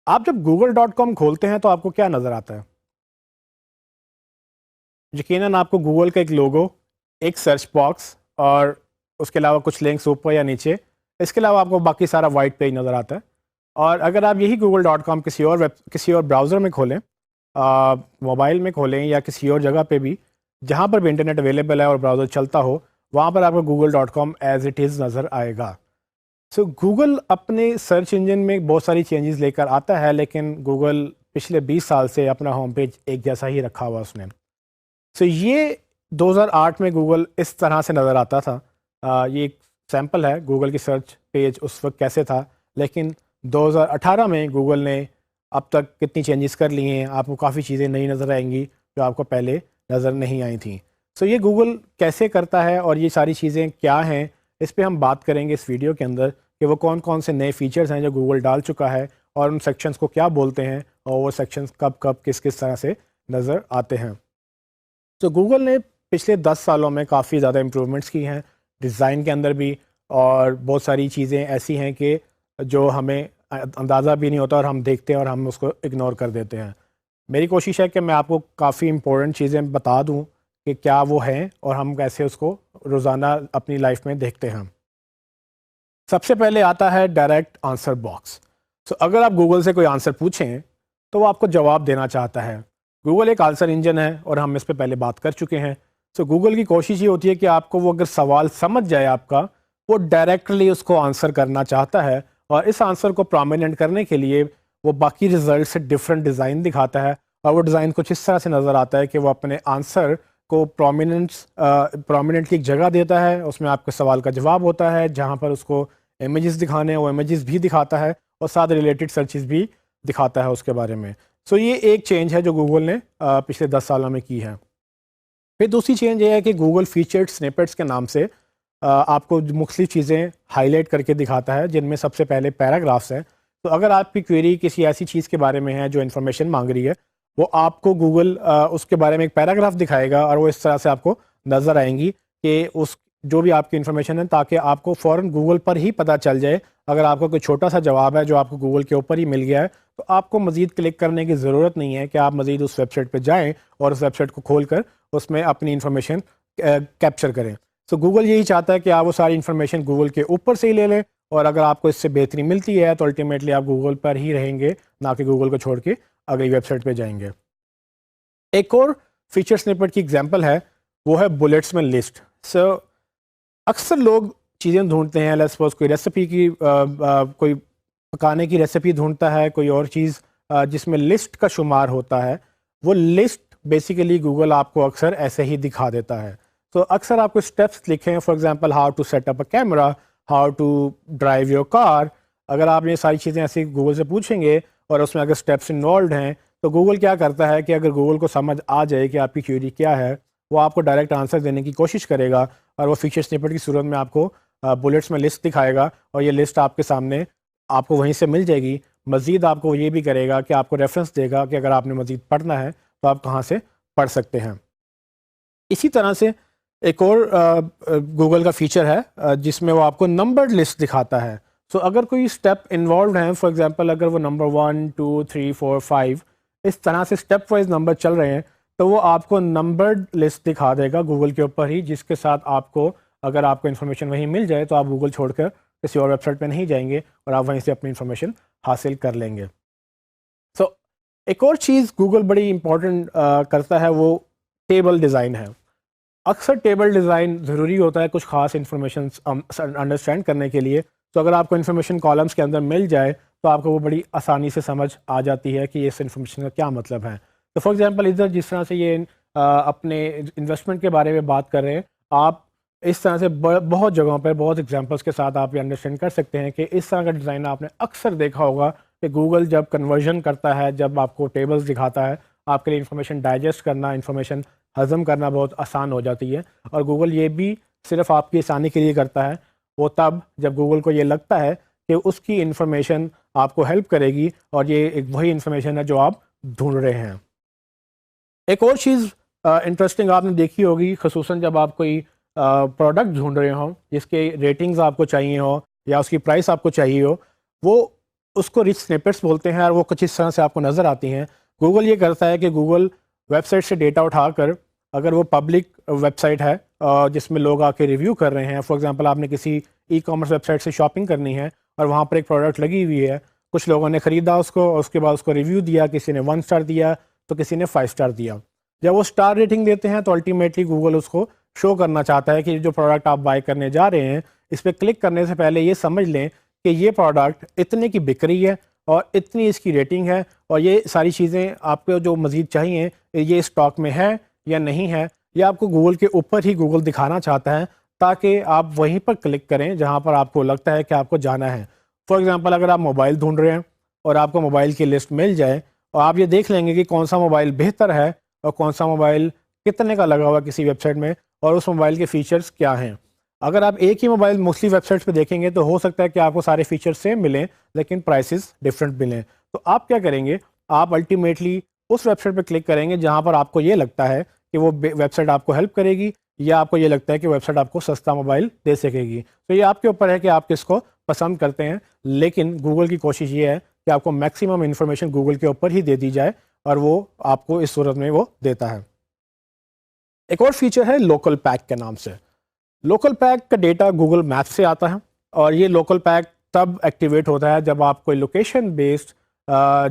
آپ جب google.com کھولتے ہیں تو آپ کو کیا نظر آتا ہے؟ یقیناً آپ کو گوگل کا ایک لوگو، ایک سرچ باکس اور اس کے علاوہ کچھ لنکس اوپر یا نیچے. اس کے علاوہ آپ کو باقی سارا وائٹ پیج نظر آتا ہے. اور اگر آپ یہی google.com کسی اور براؤزر میں کھولیں، موبائل میں کھولیں یا کسی اور جگہ پہ بھی جہاں پر بھی انٹرنیٹ اویلیبل ہے اور براؤزر چلتا ہو، وہاں پر آپ کو google.com ایز اٹ از نظر آئے گا. سو گوگل اپنے سرچ انجن میں بہت ساری چینجز لے کر آتا ہے، لیکن گوگل پچھلے 20 سال سے اپنا ہوم پیج ایک جیسا ہی رکھا ہوا اس نے. سو یہ 2008 میں گوگل اس طرح سے نظر آتا تھا. یہ ایک سیمپل ہے گوگل کی سرچ پیج اس وقت کیسے تھا، لیکن 2018 میں گوگل نے اب تک کتنی چینجز کر لی ہیں. آپ کو کافی چیزیں نئی نظر آئیں گی جو آپ کو پہلے نظر نہیں آئی تھیں. سو یہ گوگل کیسے کرتا ہے اور یہ ساری چیزیں کیا ہیں، اس پہ ہم بات کریں گے اس ویڈیو کے اندر کہ وہ کون کون سے نئے فیچرز ہیں جو گوگل ڈال چکا ہے اور ان سیکشنز کو کیا بولتے ہیں اور وہ سیکشنز کب کب کس کس طرح سے نظر آتے ہیں. تو گوگل نے پچھلے 10 سالوں میں کافی زیادہ امپرومنٹس کی ہیں ڈیزائن کے اندر بھی، اور بہت ساری چیزیں ایسی ہیں کہ جو ہمیں اندازہ بھی نہیں ہوتا اور ہم دیکھتے ہیں اور ہم اس کو اگنور کر دیتے ہیں. میری کوشش ہے کہ میں آپ کو کافی امپورٹنٹ چیزیں بتا دوں کہ کیا وہ ہیں اور ہم کیسے اس کو روزانہ اپنی لائف میں دیکھتے ہیں. سب سے پہلے آتا ہے ڈائریکٹ آنسر باکس. سو اگر آپ گوگل سے کوئی آنسر پوچھیں تو وہ آپ کو جواب دینا چاہتا ہے. گوگل ایک آنسر انجن ہے اور ہم اس پہ پہلے بات کر چکے ہیں. سو گوگل کی کوشش یہ ہوتی ہے کہ آپ کو وہ اگر سوال سمجھ جائے آپ کا، وہ ڈائریکٹلی اس کو آنسر کرنا چاہتا ہے، اور اس آنسر کو پرومیننٹ کرنے کے لیے وہ باقی رزلٹ سے ڈفرینٹ ڈیزائن دکھاتا ہے. اور وہ ڈیزائن کچھ اس طرح سے نظر آتا ہے کہ وہ اپنے آنسر کو پرومیننٹلی ایک جگہ دیتا ہے، اس میں آپ کے سوال کا جواب ہوتا ہے، جہاں پر اس کو امیجز دکھانے وہ امیجز بھی دکھاتا ہے اور ساتھ ریلیٹڈ سرچز بھی دکھاتا ہے اس کے بارے میں. سو یہ ایک چینج ہے جو گوگل نے پچھلے 10 سالوں میں کی ہے. پھر دوسری چینج یہ ہے کہ گوگل فیچرڈ سنیپٹس کے نام سے آپ کو مختلف چیزیں ہائی لائٹ کر کے دکھاتا ہے، جن میں سب سے پہلے پیراگرافس ہیں. تو اگر آپ کی کوئری کسی ایسی چیز کے بارے میں ہے جو انفارمیشن مانگ رہی ہے، وہ آپ کو گوگل اس کے بارے میں ایک پیراگراف دکھائے گا اور وہ اس طرح سے آپ کو نظر آئیں گی کہ اس جو بھی آپ کی انفارمیشن ہے، تاکہ آپ کو فوراً گوگل پر ہی پتہ چل جائے. اگر آپ کا کوئی چھوٹا سا جواب ہے جو آپ کو گوگل کے اوپر ہی مل گیا ہے، تو آپ کو مزید کلک کرنے کی ضرورت نہیں ہے کہ آپ مزید اس ویب سائٹ پہ جائیں اور اس ویب سائٹ کو کھول کر اس میں اپنی انفارمیشن کیپچر کریں. سو گوگل یہی چاہتا ہے کہ آپ وہ ساری انفارمیشن گوگل کے اوپر سے ہی لے لیں، اور اگر آپ کو اس سے بہتری ملتی ہے تو الٹیمیٹلی آپ گوگل پر ہی رہیں گے، نہ کہ گوگل کو چھوڑ کے اگلی ویب سائٹ پہ جائیں گے. ایک اور فیچر سنپٹ کی ایگزامپل ہے، وہ ہے بلیٹس میں لسٹ. سو اکثر لوگ چیزیں ڈھونڈتے ہیں، لیٹس سپوز کوئی ریسیپی کی کوئی پکانے کی ریسیپی ڈھونڈتا ہے، کوئی اور چیز جس میں لسٹ کا شمار ہوتا ہے. وہ لسٹ بیسیکلی گوگل آپ کو اکثر ایسے ہی دکھا دیتا ہے. تو اکثر آپ کو اسٹیپس لکھیں، for example how to set up a camera, how to drive your car. اگر آپ یہ ساری چیزیں ایسے گوگل سے پوچھیں گے اور اس میں اگر اسٹیپس انوالوڈ ہیں، تو گوگل کیا کرتا ہے کہ اگر گوگل کو سمجھ آ جائے کہ آپ کی کیوری کیا ہے، وہ آپ کو ڈائریکٹ آنسر دینے کی کوشش کرے گا، اور وہ فیچر سنپٹ کی صورت میں آپ کو بلٹس میں لسٹ دکھائے گا، اور یہ لسٹ آپ کے سامنے آپ کو وہیں سے مل جائے گی. مزید آپ کو یہ بھی کرے گا کہ آپ کو ریفرنس دے گا کہ اگر آپ نے مزید پڑھنا ہے تو آپ کہاں سے پڑھ سکتے ہیں. اسی طرح سے ایک اور گوگل کا فیچر ہے جس میں وہ آپ کو نمبرڈ لسٹ دکھاتا ہے. سو اگر کوئی اسٹیپ انوالوڈ ہیں، فار ایگزامپل اگر وہ نمبر 1 2 3 4 5 اس طرح سے اسٹیپ وائز نمبر چل رہے ہیں، تو وہ آپ کو نمبرڈ لسٹ دکھا دے گا گوگل کے اوپر ہی، جس کے ساتھ آپ کو اگر آپ کو انفارمیشن وہیں مل جائے تو آپ گوگل چھوڑ کر کسی اور ویب سائٹ پہ نہیں جائیں گے اور آپ وہیں سے اپنی انفارمیشن حاصل کر لیں گے. سو ایک اور چیز گوگل بڑی امپورٹنٹ کرتا ہے، وہ ٹیبل ڈیزائن ہے. اکثر ٹیبل ڈیزائن ضروری ہوتا ہے کچھ خاص انفارمیشن انڈرسٹینڈ کرنے کے لیے. تو اگر آپ کو انفارمیشن کالمس کے اندر مل جائے تو آپ کو وہ بڑی آسانی سے سمجھ آ جاتی ہے کہ اس انفارمیشن کا کیا مطلب ہے. تو فار ایگزامپل ادھر جس طرح سے یہ اپنے انویسٹمنٹ کے بارے میں بات کر رہے ہیں، آپ اس طرح سے بہت جگہوں پر بہت ایگزامپلس کے ساتھ آپ یہ انڈرسٹینڈ کر سکتے ہیں کہ اس طرح کا ڈیزائن آپ نے اکثر دیکھا ہوگا کہ گوگل جب کنورژن کرتا ہے، جب آپ کو ٹیبلز دکھاتا ہے، آپ کے لیے انفارمیشن ڈائجسٹ کرنا، انفارمیشن ہضم کرنا بہت آسان ہو جاتی ہے. اور گوگل یہ بھی صرف آپ کی آسانی کے لیے کرتا ہے، وہ تب جب گوگل کو یہ لگتا ہے کہ اس کی انفارمیشن آپ کو ہیلپ کرے گی اور یہ ایک وہی انفارمیشن ہے جو آپ ڈھونڈ رہے ہیں. ایک اور چیز انٹرسٹنگ آپ نے دیکھی ہوگی، خصوصاً جب آپ کوئی پروڈکٹ ڈھونڈ رہے ہوں جس کے ریٹنگز آپ کو چاہیے ہوں یا اس کی پرائس آپ کو چاہیے ہو، وہ اس کو ریچ سنیپٹس بولتے ہیں اور وہ کچھ اس طرح سے آپ کو نظر آتی ہیں. گوگل یہ کرتا ہے کہ گوگل ویب سائٹ سے ڈیٹا اٹھا کر اگر وہ پبلک ویب سائٹ ہے جس میں لوگ آ کے ریویو کر رہے ہیں، فار ایگزامپل آپ نے کسی ای کامرس ویب سائٹ سے شاپنگ کرنی ہے اور وہاں پر ایک پروڈکٹ لگی ہوئی ہے، کچھ لوگوں نے خریدا اس کو اور اس کے بعد اس کو ریویو دیا، کسی نے 1 اسٹار دیا تو کسی نے 5 اسٹار دیا. جب وہ اسٹار ریٹنگ دیتے ہیں تو الٹیمیٹلی گوگل اس کو شو کرنا چاہتا ہے کہ جو پروڈکٹ آپ بائی کرنے جا رہے ہیں اس پہ کلک کرنے سے پہلے یہ سمجھ لیں کہ یہ پروڈکٹ اتنے کی بک رہی ہے اور اتنی اس کی ریٹنگ ہے اور یہ ساری چیزیں آپ کو جو مزید چاہیے یہ اسٹاک میں ہے یا نہیں ہے. یہ آپ کو گوگل کے اوپر ہی گوگل دکھانا چاہتا ہے تاکہ آپ وہیں پر کلک کریں جہاں پر آپ کو لگتا ہے کہ آپ کو جانا ہے. فار ایگزامپل اگر آپ موبائل ڈھونڈ رہے ہیں اور آپ کو موبائل کی لسٹ مل جائے اور آپ یہ دیکھ لیں گے کہ کون سا موبائل بہتر ہے اور کون سا موبائل کتنے کا لگا ہوا کسی ویب سائٹ میں اور اس موبائل کے فیچرز کیا ہیں. اگر آپ ایک ہی موبائل موسٹلی ویب سائٹس پہ دیکھیں گے تو ہو سکتا ہے کہ آپ کو سارے فیچرز سیم ملیں لیکن پرائسز ڈفرینٹ ملیں. تو آپ کیا کریں گے، آپ الٹیمیٹلی اس ویب سائٹ پہ کلک کریں گے جہاں پر آپ کو یہ لگتا ہے کہ وہ ویب سائٹ آپ کو ہیلپ کرے گی یا آپ کو یہ لگتا ہے کہ ویب سائٹ آپ کو سستا موبائل دے سکے گی. تو یہ آپ کے اوپر ہے کہ آپ کس کو پسند کرتے ہیں، لیکن گوگل کی کوشش یہ ہے کہ آپ کو میکسیمم انفارمیشن گوگل کے اوپر ہی دے دی جائے اور وہ آپ کو اس صورت میں وہ دیتا ہے. ایک اور فیچر ہے لوکل پیک کے نام سے. لوکل پیک کا ڈیٹا گوگل میپ سے آتا ہے اور یہ لوکل پیک تب ایکٹیویٹ ہوتا ہے جب آپ کوئی لوکیشن بیسڈ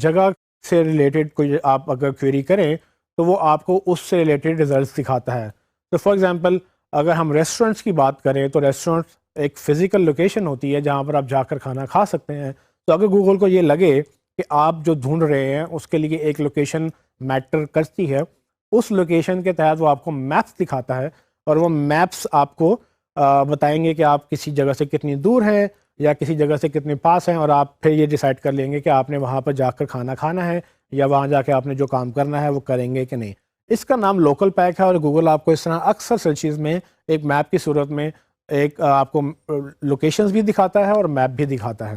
جگہ سے ریلیٹڈ کوئی آپ اگر کویری کریں تو وہ آپ کو اس سے ریلیٹڈ ریزلٹس دکھاتا ہے. تو فار ایگزامپل اگر ہم ریسٹورنٹس کی بات کریں تو ریسٹورنٹس ایک فزیکل لوکیشن ہوتی ہے جہاں پر آپ جا کر کھانا کھا سکتے ہیں. تو اگر گوگل کو یہ لگے کہ آپ جو ڈھونڈ رہے ہیں اس کے لیے ایک لوکیشن میٹر کرتی ہے، اس لوکیشن کے تحت وہ آپ کو میپس دکھاتا ہے اور وہ میپس آپ کو بتائیں گے کہ آپ کسی جگہ سے کتنی دور ہیں یا کسی جگہ سے کتنے پاس ہیں اور آپ پھر یہ ڈیسائیڈ کر لیں گے کہ آپ نے وہاں پر جا کر کھانا کھانا ہے یا وہاں جا کے آپ نے جو کام کرنا ہے وہ کریں گے کہ نہیں. اس کا نام لوکل پیک ہے اور گوگل آپ کو اس طرح اکثر سرچیز میں ایک میپ کی صورت میں ایک آپ کو لوکیشنز بھی دکھاتا ہے اور میپ بھی دکھاتا ہے.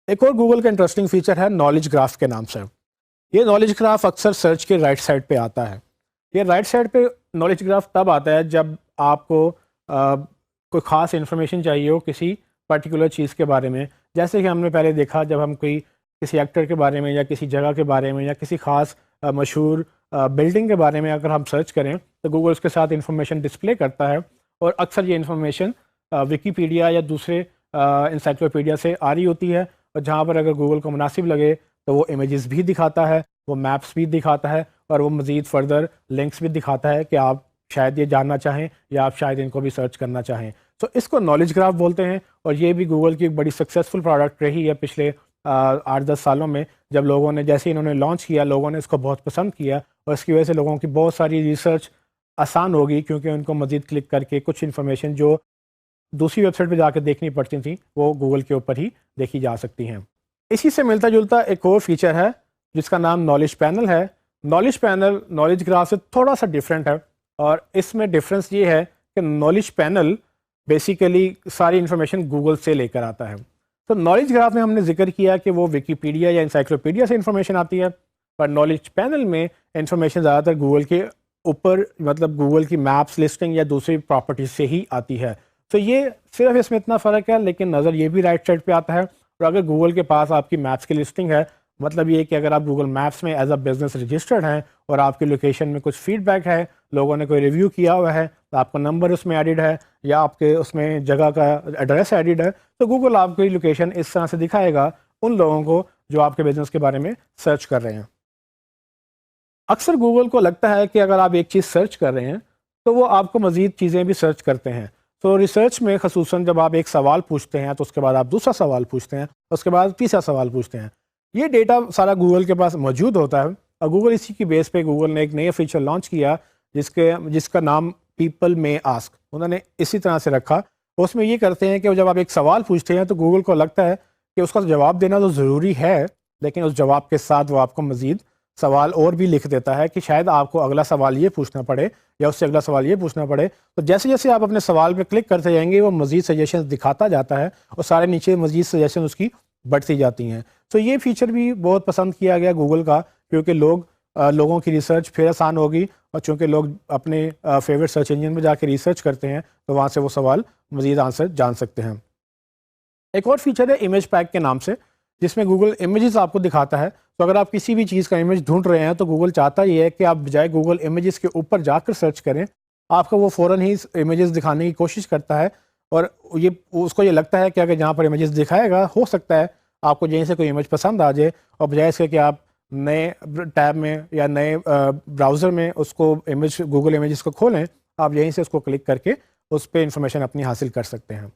ایک اور گوگل کا انٹرسٹنگ فیچر ہے نالج گراف کے نام سے. یہ نالج گراف اکثر سرچ کے رائٹ سائڈ پہ آتا ہے. یہ رائٹ سائڈ پہ نالج گراف تب آتا ہے جب آپ کو کوئی خاص انفارمیشن چاہیے ہو کسی پرٹیکولر چیز کے بارے میں. جیسے کہ ہم نے پہلے دیکھا جب ہم کوئی کسی ایکٹر کے بارے میں یا کسی جگہ کے بارے میں یا کسی خاص مشہور بلڈنگ کے بارے میں اگر ہم سرچ کریں تو گوگل اس کے ساتھ انفارمیشن ڈسپلے کرتا ہے اور اکثر یہ انفارمیشن ویکیپیڈیا یا دوسرے انسائکلوپیڈیا سے آ رہی ہوتی ہے اور جہاں پر اگر گوگل کو مناسب لگے تو وہ امیجز بھی دکھاتا ہے، وہ میپس بھی دکھاتا ہے اور وہ مزید فردر لنکس بھی دکھاتا ہے کہ آپ شاید یہ جاننا چاہیں یا آپ شاید ان کو بھی سرچ کرنا چاہیں. تو اس کو نالج گراف بولتے ہیں اور یہ بھی گوگل کی ایک بڑی سکسیزفل پروڈکٹ رہی ہے پچھلے 8-10 سالوں میں. جب لوگوں نے جیسے انہوں نے لانچ کیا لوگوں نے اس کو بہت پسند کیا اور اس کی وجہ سے لوگوں کی بہت ساری ریسرچ آسان ہوگی کیونکہ ان کو مزید کلک کر کے کچھ انفارمیشن جو دوسری ویب سائٹ پہ جا کے دیکھنی پڑتی تھیں وہ گوگل کے اوپر ہی دیکھی جا سکتی ہیں. اسی سے ملتا جلتا ایک اور فیچر ہے جس کا نام نالج پینل ہے. نالج پینل نالج گراف سے تھوڑا سا ڈفرینٹ ہے اور اس میں ڈفرینس یہ ہے کہ نالج پینل بیسیکلی ساری انفارمیشن گوگل سے لے کر آتا ہے. تو نالج گراف میں ہم نے ذکر کیا کہ وہ ویکیپیڈیا یا انسائکلوپیڈیا سے انفارمیشن آتی ہے، پر نالج پینل میں انفارمیشن زیادہ تر گوگل کے اوپر مطلب گوگل کی میپس لسٹنگ یا دوسری پراپرٹیز سے ہی آتی ہے. تو یہ صرف اس میں اتنا فرق ہے لیکن نظر یہ بھی رائٹ سائڈ پہ آتا ہے. اور اگر گوگل کے پاس آپ کی میپس کی لسٹنگ ہے مطلب یہ کہ اگر آپ گوگل میپس میں ایز اے بزنس رجسٹرڈ ہیں اور آپ کی لوکیشن میں کچھ فیڈ بیک ہے، لوگوں نے کوئی ریویو کیا ہوا ہے تو آپ کا نمبر اس میں ایڈڈ ہے یا آپ کے اس میں جگہ کا ایڈریس ایڈڈ ہے تو گوگل آپ کی لوکیشن اس طرح سے دکھائے گا ان لوگوں کو جو آپ کے بزنس کے بارے میں سرچ کر رہے ہیں. اکثر گوگل کو لگتا ہے کہ اگر آپ ایک چیز سرچ کر رہے ہیں تو وہ آپ کو مزید چیزیں بھی سرچ کرتے ہیں. تو ریسرچ میں خصوصاً جب آپ ایک سوال پوچھتے ہیں تو اس کے بعد آپ دوسرا سوال پوچھتے ہیں، اس کے بعد تیسرا سوال پوچھتے ہیں. یہ ڈیٹا سارا گوگل کے پاس موجود ہوتا ہے اور گوگل اسی کی بیس پہ گوگل نے ایک نیا فیچر لانچ کیا جس کا نام پیپل میں آسک انہوں نے اسی طرح سے رکھا. اس میں یہ کرتے ہیں کہ جب آپ ایک سوال پوچھتے ہیں تو گوگل کو لگتا ہے کہ اس کا جواب دینا تو ضروری ہے لیکن اس جواب کے ساتھ وہ آپ کو مزید سوال اور بھی لکھ دیتا ہے کہ شاید آپ کو اگلا سوال یہ پوچھنا پڑے یا اس سے اگلا سوال یہ پوچھنا پڑے. تو جیسے جیسے آپ اپنے سوال پہ کلک کرتے جائیں گے وہ مزید سجیشنز دکھاتا جاتا ہے اور سارے نیچے مزید سجیشن اس کی بڑھتی جاتی ہیں. تو یہ فیچر بھی بہت پسند کیا گیا گوگل کا کیونکہ لوگوں کی ریسرچ پھر آسان ہوگی اور چونکہ لوگ اپنے فیورٹ سرچ انجن میں جا کے ریسرچ کرتے ہیں تو وہاں سے وہ سوال مزید آنسر جان سکتے ہیں. ایک اور فیچر ہے امیج پیک کے نام سے، جس میں گوگل امیجز آپ کو دکھاتا ہے. تو اگر آپ کسی بھی چیز کا امیج ڈھونڈ رہے ہیں تو گوگل چاہتا یہ ہے کہ آپ بجائے گوگل امیجز کے اوپر جا کر سرچ کریں، آپ کو وہ فوراً ہی امیجز دکھانے کی کوشش کرتا ہے. اور یہ اس کو یہ لگتا ہے کہ اگر جہاں پر امیجز دکھائے گا ہو سکتا ہے آپ کو یہیں سے کوئی امیج پسند آ جائے، اور بجائے اس کے کہ آپ نئے ٹیب میں یا نئے براؤزر میں اس کو امیج گوگل امیجز کو کھولیں، آپ یہیں سے اس کو کلک کر کے اس پہ انفارمیشن اپنی حاصل کر سکتے ہیں.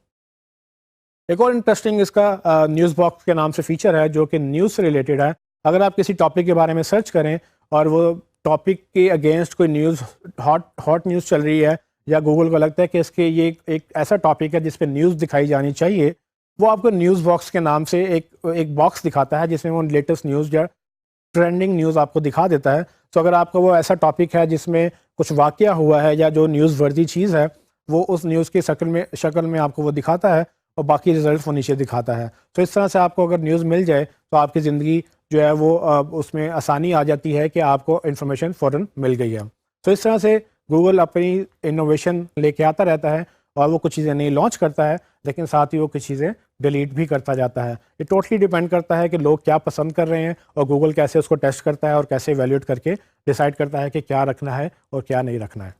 ایک اور انٹرسٹنگ اس کا نیوز باکس کے نام سے فیچر ہے جو کہ نیوز سے ریلیٹڈ ہے. اگر آپ کسی ٹاپک کے بارے میں سرچ کریں اور وہ ٹاپک کے اگینسٹ کوئی نیوز ہاٹ نیوز چل رہی ہے، یا گوگل کو لگتا ہے کہ اس کے یہ ایک ایسا ٹاپک ہے جس پہ نیوز دکھائی جانی چاہیے، وہ آپ کو نیوز باکس کے نام سے ایک باکس دکھاتا ہے جس میں وہ لیٹسٹ نیوز یا ٹرینڈنگ نیوز آپ کو دکھا دیتا ہے. تو اگر آپ کا وہ ایسا ٹاپک ہے جس میں کچھ واقعہ ہوا ہے یا جو نیوز ورزی چیز ہے، وہ اس نیوز کی شکل میں آپ کو وہ دکھاتا ہے، اور باقی رزلٹس وہ نیچے دکھاتا ہے. تو اس طرح سے آپ کو اگر نیوز مل جائے تو آپ کی زندگی جو ہے وہ اس میں آسانی آ جاتی ہے کہ آپ کو انفارمیشن فوراً مل گئی ہے. تو اس طرح سے گوگل اپنی انوویشن لے کے آتا رہتا ہے، اور وہ کچھ چیزیں نئی لانچ کرتا ہے، لیکن ساتھ ہی وہ کچھ چیزیں ڈیلیٹ بھی کرتا جاتا ہے. یہ ٹوٹلی ڈیپینڈ کرتا ہے کہ لوگ کیا پسند کر رہے ہیں، اور گوگل کیسے اس کو ٹیسٹ کرتا ہے اور کیسے ایویلیوٹ کر کے ڈیسائیڈ کرتا ہے کہ کیا رکھنا ہے اور کیا نہیں رکھنا ہے.